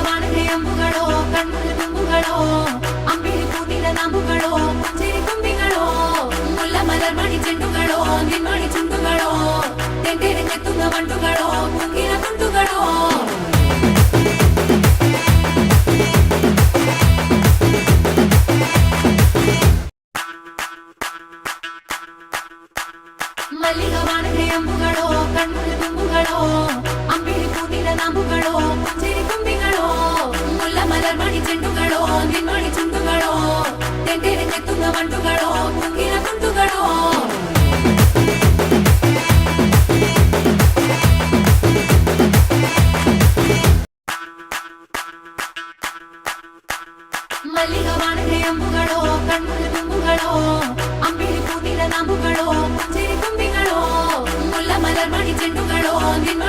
മല്ലികവാണന്റെ അമ്പുകളോ കൺമുള്ള തുമ്പുകളോ അമ്പിളി പൂത്തിന നാമ്പുകളോ പുഞ്ചിരി തുമ്പികളോ മുല്ല മലർമണി ചെണ്ടുകളോ നിന്മണി ചുണ്ടുകളോ തെണ്ടെറിഞ്ഞെത്തുന്ന വണ്ടുകളോ കുങ്കില കുണ്ടുകളോ മല്ലികവാണന്റെ അമ്പുകളോ കൺമുള്ള തുമ്പുകളോ അമ്പിളി പൂത്തിന നാമ്പുകളോ പുഞ്ചിരി തുമ്പികളോ മുല്ല മലർമണി ചെണ്ടുകളോ നിന്മണി ചുണ്ടുകളോ തെണ്ടെറിഞ്ഞെത്തുന്ന വണ്ടുകളോ കുങ്കില കുണ്ടുകളോ മല്ലികവാണന്റെ അമ്പുകളോ കൺമുള്ള തുമ്പുകളോ അമ്പിളി പൂത്തിന നാമ്പുകളോ പുഞ്ചിരി തുമ്പികളോ മുല്ല മലർമണി ചെണ്ടുകളോ നിന്മണി